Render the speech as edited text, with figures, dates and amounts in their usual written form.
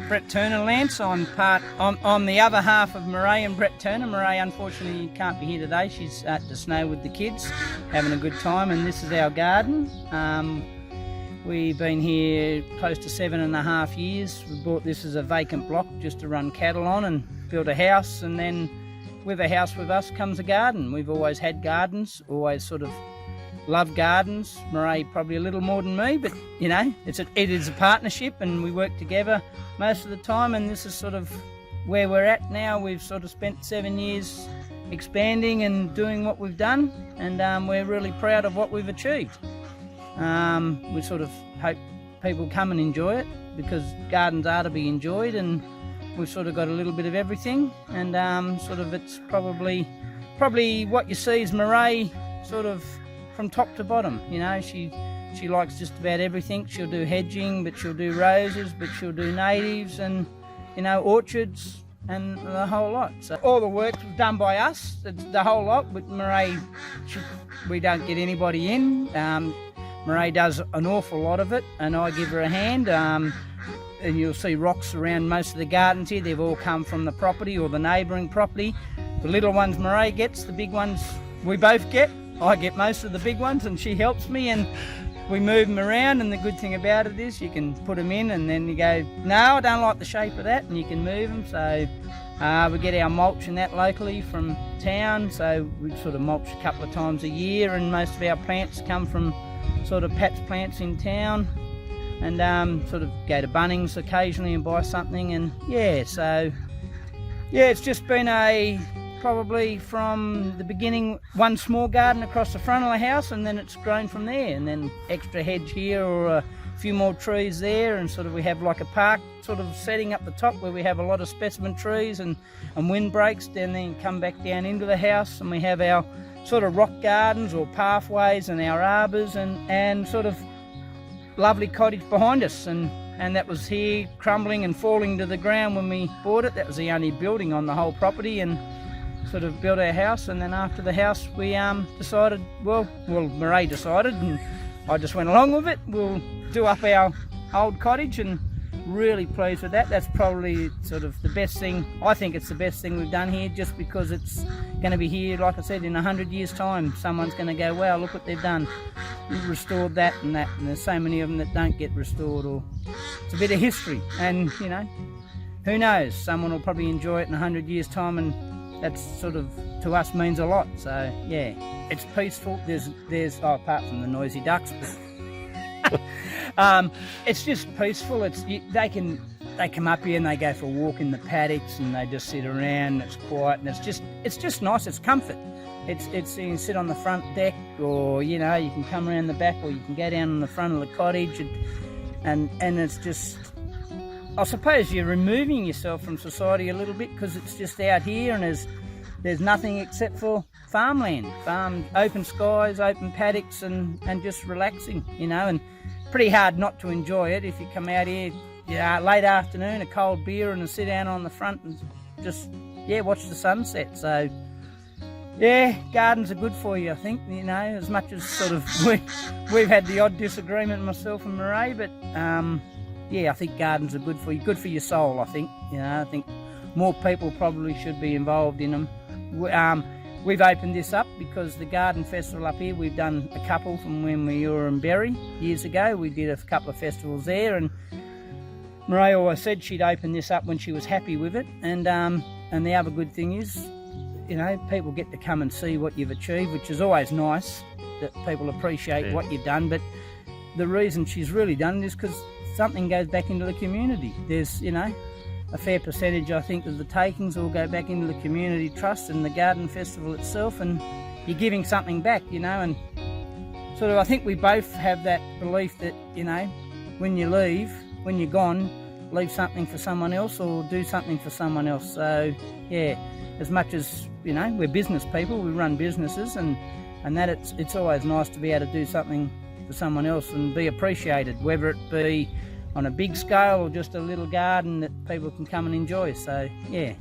Brett Turner Lance. I'm the other half of Murray and Brett Turner. Murray unfortunately can't be here today. She's at the snow with the kids, having a good time, and this is our garden. We've been here close to 7.5 years. We bought this as a vacant block just to run cattle on and build a house, and then with a house with us comes a garden. We've always had gardens, always sort of loved gardens. Murray probably a little more than me, but you know, it is a partnership and we work together most of the time, and this is sort of where we're at now. We've sort of spent 7 years expanding and doing what we've done, and we're really proud of what we've achieved. We sort of hope people come and enjoy it, because gardens are to be enjoyed, and we've sort of got a little bit of everything, and sort of it's probably what you see is Murray sort of from top to bottom. You know, she likes just about everything. She'll do hedging, but she'll do roses, but she'll do natives, and you know, orchards and the whole lot. So all the work's done by us. It's the whole lot. But Murray, we don't get anybody in. Murray does an awful lot of it, and I give her a hand. And you'll see rocks around most of the gardens here. They've all come from the property or the neighbouring property. The little ones Murray gets, the big ones we both get. I get most of the big ones and she helps me, and we move them around, and the good thing about it is you can put them in and then you go, no, I don't like the shape of that, and you can move them. So we get our mulch and that locally from town, so we sort of mulch a couple of times a year, and most of our plants come from sort of Pat's plants in town, and sort of go to Bunnings occasionally and buy something. And yeah, so yeah, it's just been probably from the beginning one small garden across the front of the house, and then it's grown from there, and then extra hedge here or a few more trees there, and sort of we have like a park sort of setting up the top where we have a lot of specimen trees and windbreaks, then come back down into the house, and we have our sort of rock gardens or pathways and our arbours, and sort of lovely cottage behind us, and that was here crumbling and falling to the ground when we bought it. That was the only building on the whole property, and sort of built our house. And then after the house we decided, well Murray decided, and I just went along with it, we'll do up our old cottage, and really pleased with that. That's probably sort of the best thing. I think it's the best thing we've done here, just because it's going to be here, like I said, in 100 years time. Someone's going to go, wow, look what they've done. We've restored that and that, and there's so many of them that don't get restored, or it's a bit of history. And you know, who knows, someone will probably enjoy it in 100 years time, and that's sort of, to us, means a lot. So yeah, it's peaceful. There's apart from the noisy ducks, but it's just peaceful. They come up here and they go for a walk in the paddocks, and they just sit around. It's quiet, and it's just nice. It's comfort. It's you can sit on the front deck, or you know, you can come around the back, or you can go down on the front of the cottage, and it's just, I suppose you're removing yourself from society a little bit, because it's just out here, and there's nothing except for farmland, open skies, open paddocks, and just relaxing, you know. And pretty hard not to enjoy it if you come out here, late afternoon, a cold beer, and sit down on the front and just watch the sunset. So yeah, gardens are good for you, I think, you know, as much as sort of we've had the odd disagreement, myself and Murray, but I think gardens are good for you, good for your soul, I think. You know, I think more people probably should be involved in them. We've opened this up because the garden festival up here, we've done a couple from when we were in Berry years ago. We did a couple of festivals there, and Murray always said she'd open this up when she was happy with it. And the other good thing is, you know, people get to come and see what you've achieved, which is always nice, that people appreciate what you've done. But the reason she's really done it is because something goes back into the community. There's, you know, a fair percentage, I think, of the takings will go back into the community trust and the garden festival itself, and you're giving something back, you know. And sort of, I think we both have that belief that, you know, when you leave, when you're gone, leave something for someone else or do something for someone else. So yeah, as much as, you know, we're business people, we run businesses, and that it's always nice to be able to do something for someone else and be appreciated, whether it be on a big scale or just a little garden that people can come and enjoy. So yeah.